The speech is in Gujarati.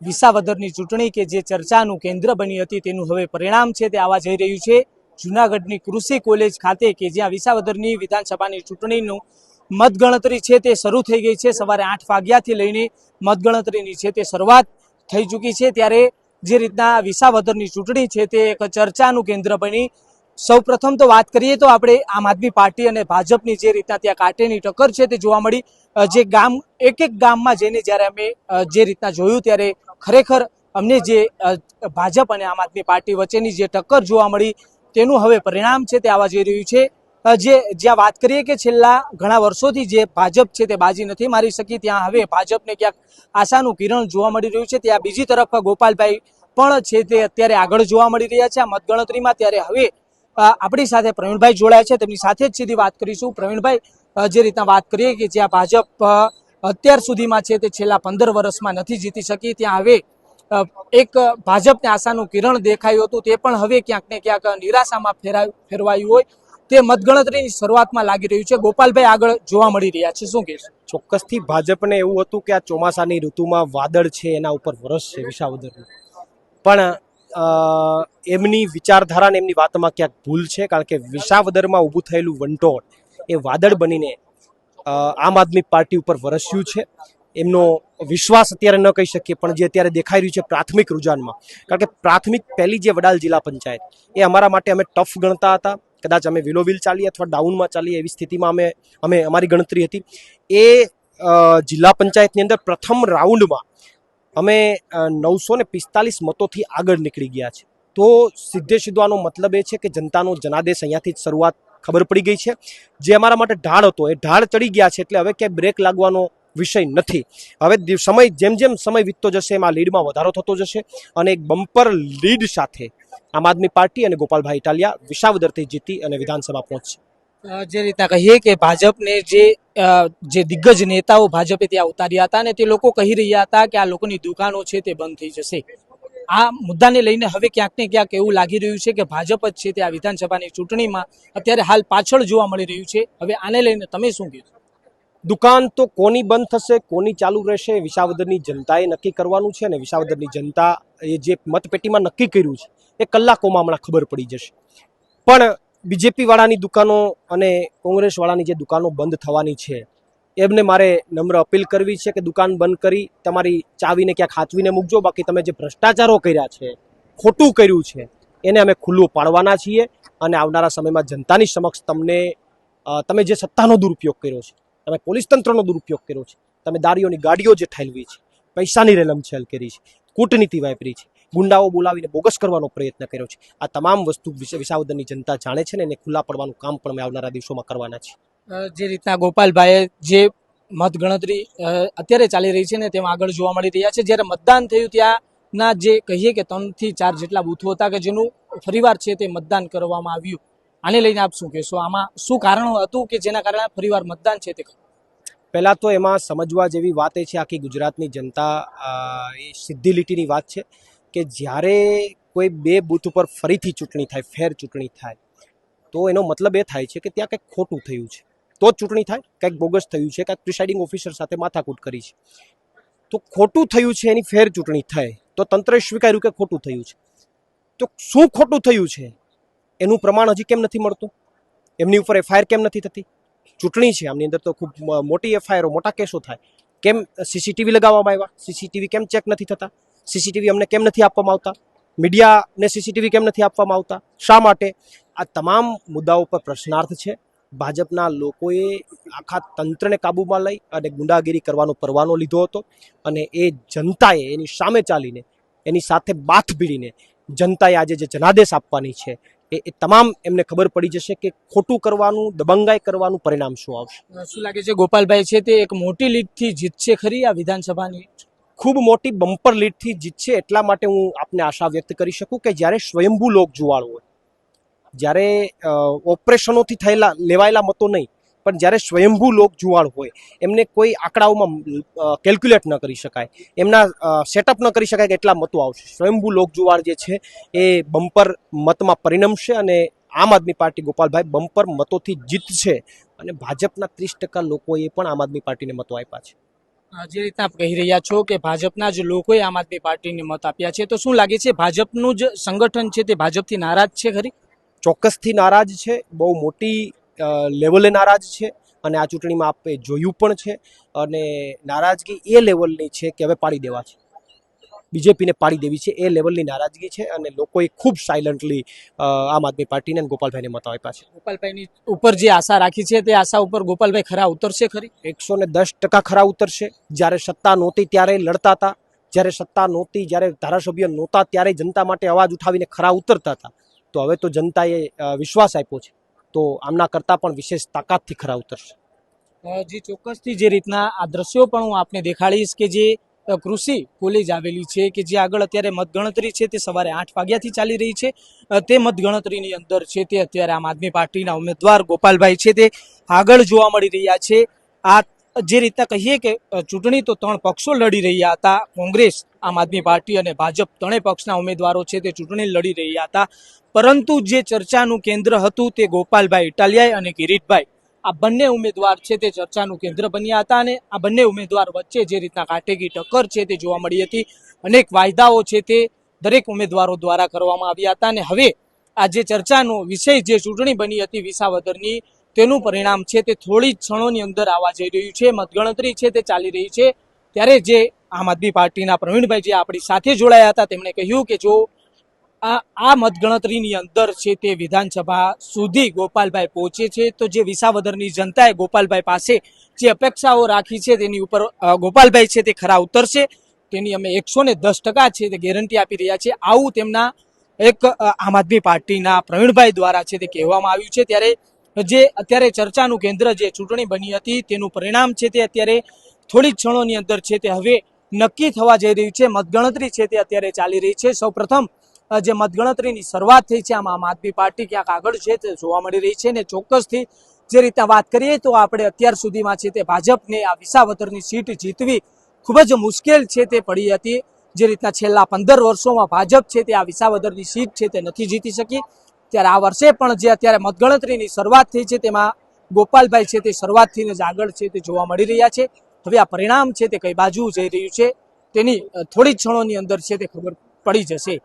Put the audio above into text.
વિસાવદરની ચૂંટણી કે જે ચર્ચાનું કેન્દ્ર બની હતી તેનું હવે પરિણામ છે તે આવવા જઈ રહ્યું છે। જૂનાગઢની કૃષિ કોલેજ ખાતે કે જ્યાં વિસાવદરની વિધાનસભાની ચૂંટણીનું મતગણતરી છે તે શરૂ થઈ ગઈ છે। સવારે 8 વાગ્યાથી લઈને મતગણતરીની છે તે શરૂઆત થઈ ચૂકી છે। ત્યારે જે રીતના વિસાવદરની ચૂંટણી છે તે એક ચર્ચાનું કેન્દ્ર બની। સૌપ્રથમ તો વાત કરીએ તો આપણે આમ આદમી પાર્ટી અને ભાજપની જે રીતના ત્યાં કાંટેની ટક્કર છે તે જોવા મળી। જે ગામ એક ગામમાં જઈને જ્યારે અમે જે રીતના જોયું ત્યારે ખરેખર અમને જે ભાજપ અને આમ આદમી પાર્ટી વચ્ચેની જે ટક્કર જોવા મળી તેનું હવે પરિણામ છે તે આવવા જઈ રહ્યું છે। જ્યાં વાત કરીએ કે છેલ્લા ઘણા વર્ષોથી જે ભાજપ છે તે બાજી નથી મારી શકી, ત્યાં હવે ભાજપને ક્યાંક આશાનું કિરણ જોવા મળી રહ્યું છે। ત્યાં બીજી તરફ ગોપાલભાઈ પણ છે તે અત્યારે આગળ જોવા મળી રહ્યા છે આ મતગણતરીમાં। ત્યારે હવે આપણી સાથે પ્રવીણભાઈ જોડાયા છે, તેમની સાથે જ સીધી વાત કરીશું। પ્રવીણભાઈ, જે રીતના વાત કરીએ કે જ્યાં ભાજપ અત્યાર સુધીમાં છે તે છેલ્લા 15 વર્ષમાં નથી જીતી શકી, ત્યાં હવે એક ભાજપને આશાનું કિરણ દેખાયું હતું તે પણ હવે ક્યાંક ને ક્યાંક નિરાશામાં ફેરવાયું હોય તે મતગણતરીની શરૂઆતમાં લાગી રહ્યું છે। ગોપાલભાઈ આગળ જોવા મળી રહ્યા છે, શું કહેશો? ચોક્કસથી ભાજપને એવું હતું કે આ ચોમાસાની ઋતુમાં વાદળ છે એના ઉપર વરસશે વિસાવદરનું, પણ એમની વિચારધારા અને એમની વાતમાં ક્યાંક ભૂલ છે। કારણ કે વિસાવદરમાં ઊભું થયેલું વંટોળ એ વાદળ બનીને આમ આદમી પાર્ટી ઉપર વરસ્યું છે। એમનો વિશ્વાસ અત્યારે ન કહી શકીએ, પણ જે અત્યારે દેખાઈ રહ્યું છે પ્રાથમિક રૂઝાનમાં, કારણ કે પ્રાથમિક પહેલી જે વડાલ જિલ્લા પંચાયત એ અમારા માટે અમે ટફ ગણતા હતા। કદાચ અમે વિલોવિલ ચાલીએ અથવા ડાઉનમાં ચાલીએ એવી સ્થિતિમાં અમે અમારી ગણતરી હતી। એ જિલ્લા પંચાયતની અંદર પ્રથમ રાઉન્ડમાં અમે 945 મતોથી આગળ નીકળી ગયા છે। તો સીધે સીધો આનો મતલબ એ છે કે જનતાનો જનાદેશ અહીંયાથી જ શરૂઆત ખબર પડી ગઈ છે। જે અમારા માટે ઢાળ હતો એ ઢાળ ચડી ગયા છે, એટલે હવે ક્યાંય બ્રેક લાગવાનો વિષય નથી। હવે સમય જેમ જેમ સમય વીતતો જશે એમાં લીડમાં વધારો થતો જશે અને એક બમ્પર લીડ સાથે આમ આદમી પાર્ટી અને ગોપાલભાઈ ઇટાલિયા વિસાવદરથી જીતી અને વિધાનસભા પહોંચશે। જે રીતના કહીએ કે ભાજપને જે દિગ્ગજ નેતાઓ ભાજપે ત્યાં ઉતાર્યા હતા અને તે લોકો કહી રહ્યા હતા કે આ લોકોની દુકાનો છે તે બંધ થઈ જશે, આ મુદ્દાને લઈને હવે ક્યાંક ને ક્યાંક એવું લાગી રહ્યું છે કે ભાજપ જ છે તે આ વિધાનસભાની ચૂંટણીમાં અત્યારે હાલ પાછળ જોવા મળી રહ્યું છે। હવે આને લઈને તમે શું કહેશો? દુકાન તો કોની બંધ થશે કોની ચાલુ રહેશે વિસાવદરની જનતાએ નક્કી કરવાનું છે, અને વિસાવદરની જનતા એ જે મતપેટીમાં નક્કી કર્યું છે એ કલાકોમાં હમણાં ખબર પડી જશે। પણ બીજેપી વાળાની દુકાનો અને કોંગ્રેસ વાળાની જે દુકાનો બંધ થવાની છે એમને મારે નમ્ર અપીલ કરવી છે કે દુકાન બંધ કરી તમારી ચાવીને ક્યાંક હાચવીને મૂકજો। બાકી તમે જે ભ્રષ્ટાચારો કર્યા છે, ખોટું કર્યું છે, એને અમે ખુલ્લું પાડવાના છીએ અને આવનારા સમયમાં જનતાની સમક્ષ તમે જે સત્તાનો દુરુપયોગ કર્યો છે, તમે પોલીસ તંત્રનો દુરુપયોગ કર્યો છે, તમે દારીઓની ગાડીઓ જે ઠાલવી છે, પૈસાની રેલમછેલ કરી છે, કૂટનીતિ વાપરી છે, ગુંડાઓ બોલાવીને બોગસ કરવાનો પ્રયત્ન કર્યો છે, આ તમામ વસ્તુ વિસાવદરની જનતા જાણે છે ને એને ખુલ્લા પડવાનું કામ પણ અમે આવનારા દિવસોમાં કરવાના છીએ। જે રીતના ગોપાલભાઈએ જે મતગણતરી અત્યારે ચાલી રહી છે ને તેમાં આગળ જોવા મળી રહ્યા છે, જ્યારે મતદાન થયું ત્યાંના જે કહીએ કે 3 થી 4 જેટલા બૂથો હતા કે જેનું ફરીવાર છે તે મતદાન કરવામાં આવ્યું, આને લઈને આપ શું કહેશો? આમાં શું કારણ હતું કે જેના કારણે ફરીવાર મતદાન છે તે? પહેલાં તો એમાં સમજવા જેવી વાત એ છે, આખી ગુજરાતની જનતા એ સીધી લીટીની વાત છે કે જ્યારે કોઈ 2 બૂથ ઉપર ફરીથી ચૂંટણી થાય, ફેર ચૂંટણી થાય, તો એનો મતલબ એ થાય છે કે ત્યાં કંઈક ખોટું થયું છે તો જ ચૂંટણી થાય, કંઈક બોગસ થયું છે, કંઈક પ્રિસાઇડિંગ ઓફિસર સાથે માથાકૂટ કરી છે, તો ખોટું થયું છે એની ફેર ચૂંટણી થાય તો તંત્રએ સ્વીકાર્યું કે ખોટું થયું છે। તો શું ખોટું થયું છે એનું પ્રમાણ હજી કેમ નથી મળતું? એમની ઉપર એફઆઈઆર કેમ નથી થતી? ચૂંટણી છે, આમની અંદર તો ખૂબ મોટી એફઆઈઆરો, મોટા કેસો થાય, કેમ સીસીટીવી લગાવવામાં આવ્યા? સીસીટીવી કેમ ચેક નથી થતા? સીસીટીવી અમને કેમ નથી આપવામાં આવતા? મીડિયાને સીસીટીવી કેમ નથી આપવામાં આવતા? શા માટે? આ તમામ મુદ્દાઓ પર પ્રશ્નાર્થ છે। ભાજપના લોકોએ આખા તંત્રને કાબૂમાં લઈ અને ગુંડાગીરી કરવાનો પરવાનો લીધો હતો અને એ જનતાએ એની સામે ચાલીને એની સાથે બાથ ભીડીને જનતાએ આજે જે જનાદેશ આપવાની છે એ તમામ એમને ખબર પડી જશે કે ખોટું કરવાનું, દબંગાઈ કરવાનું પરિણામ શું આવશે। શું લાગે છે ગોપાલભાઈ છે તે એક મોટી લીડથી જીતશે ખરી આ વિધાનસભાની? ખૂબ મોટી બમ્પર લીડથી જીતશે। એટલા માટે હું આપને આશા વ્યક્ત કરી શકું કે જ્યારે સ્વયંભૂ લોક જુવાળ હોય, જ્યારે ઓપરેશનોથી લેવાયેલા મતો નહીં, પણ જ્યારે સ્વયંભૂ લોક જુવાળ હોય, એમને કોઈ આંકડાઓમાં કેલ્ક્યુલેટ ન કરી શકાય, એમના સેટઅપ ન કરી શકાય કે એટલા મતો આવશે। સ્વયંભૂ લોક જુવાળ જે છે એ બમ્પર મતમાં પરિણમશે અને આમ આદમી પાર્ટી ગોપાલભાઈ બમ્પર મતોથી જીતશે અને ભાજપના 30% લોકોએ પણ આમ આદમી પાર્ટીને મતો આપ્યા છે। જે રીતના આપ કહી રહ્યા છો કે ભાજપના જ લોકોએ આમ આદમી પાર્ટીને મત આપ્યા છે, તો શું લાગે છે ભાજપનું જ સંગઠન છે તે ભાજપથી નારાજ છે ખરી? ચોક્કસથી નારાજ છે, બહુ મોટી લેવલે નારાજ છે અને આ ચૂંટણીમાં આપણે જોયું પણ છે. અને નારાજગી એ લેવલની છે કે હવે પાડી દેવા છે, બીજેપીને પાડી દેવી છે, એ લેવલની નારાજગી છે. અને લોકોએ ખૂબ સાયલન્ટલી આમ આદમી પાર્ટીને અને ગોપાલભાઈને મત આપ્યા છે. ગોપાલભાઈની ઉપર જે આશા રાખી છે તે આશા ઉપર ગોપાલભાઈ ખરા ઉતરશે ખરી? 110% ખરા ઉતરશે. જ્યારે સત્તા નહોતી ત્યારે લડતા હતા, જ્યારે સત્તા નહોતી, જ્યારે ધારાસભ્ય નહોતા ત્યારે જનતા માટે અવાજ ઉઠાવીને ખરા ઉતરતા હતા. તો હવે તો જનતાએ વિશ્વાસ આપ્યો છે, તો આમના કરતાં પણ વિશેષ તાકાતથી ખરા ઉતરશે. જે ચોક્કસથી જે રીતના આ દ્રશ્યો પણ હું આપને દેખાડીશ કે જે કૃષિ કોલેજ આવેલી છે કે જે આગળ અત્યારે મતગણતરી છે તે સવારે 8 વાગ્યાથી ચાલી રહી છે. તે મતગણતરીની અંદર છે તે અત્યારે આમ આદમી પાર્ટીના ઉમેદવાર ગોપાલભાઈ છે તે આગળ જોવા મળી રહ્યા છે. આ જે રીતના કહીએ કે ચૂંટણી તો 3 પક્ષો લડી રહ્યા હતા, કોંગ્રેસ, આમ આદમી પાર્ટી અને ભાજપ, ત્રણેય પક્ષના ઉમેદવારો છે તે ચૂંટણી લડી રહ્યા હતા. પરંતુ જે ચર્ચાનું કેન્દ્ર હતું તે ગોપાલભાઈ ઇટાલિયા અને કિરીટભાઈ, આ બંને ઉમેદવાર છે તે ચર્ચાનું કેન્દ્ર બન્યા હતા. અને આ બંને ઉમેદવાર વચ્ચે જે રીતના કાટેકી ટક્કર છે તે જોવા મળી હતી. અનેક વાયદાઓ છે તે દરેક ઉમેદવારો દ્વારા કરવામાં આવ્યા હતા. અને હવે આ જે ચર્ચાનો વિષય જે ચૂંટણી બની હતી વિસાવદરની, તેનું પરિણામ છે તે થોડી જ ક્ષણોની અંદર આવવા જઈ રહ્યું છે. મતગણતરી છે તે ચાલી રહી છે. ત્યારે જે આમ આદમી પાર્ટીના પ્રવીણભાઈ જે આપણી સાથે જોડાયા હતા તેમણે કહ્યું કે જો આ મતગણતરીની અંદર છે તે વિધાનસભા સુધી ગોપાલભાઈ પહોંચે છે તો જે વિસાવદરની જનતાએ ગોપાલભાઈ પાસે જે અપેક્ષાઓ રાખી છે તેની ઉપર ગોપાલભાઈ છે તે ખરા ઉતરશે, તેની અમે 110% છે તે ગેરંટી આપી રહ્યા છે. આવું તેમના એક આમ આદમી પાર્ટીના પ્રવીણભાઈ દ્વારા છે તે કહેવામાં આવ્યું છે. ત્યારે જે અત્યારે ચર્ચાનું કેન્દ્ર જે ચૂંટણી બની હતી તેનું પરિણામ છે તે અત્યારે થોડી ક્ષણોની અંદર છે તે હવે નક્કી થવા જઈ રહ્યું છે. મતગણતરી છે તે અત્યારે ચાલી રહી છે. સૌપ્રથમ જે મતગણતરીની શરૂઆત થઈ છે આમ આદમી પાર્ટી ક્યાંક આગળ છે તે જોવા મળી રહી છે. ને ચોક્કસથી જે રીતના વાત કરીએ તો આપણે અત્યાર સુધીમાં છે તે ભાજપને આ વિસાવદરની સીટ જીતવી ખૂબ જ મુશ્કેલ છે તે પડી હતી. જે રીતના છેલ્લા 15 વર્ષોમાં ભાજપ છે તે આ વિસાવદરની સીટ છે તે નથી જીતી શકી, ત્યારે આ વર્ષે પણ જે અત્યારે મતગણતરીની શરૂઆત થઈ છે તેમાં ગોપાલભાઈ છે તે શરૂઆતથી જ આગળ છે તે જોવા મળી રહ્યા છે. હવે આ પરિણામ છે તે કઈ બાજુ જઈ રહ્યું છે તેની થોડી ક્ષણોની અંદર છે તે ખબર પડી જશે.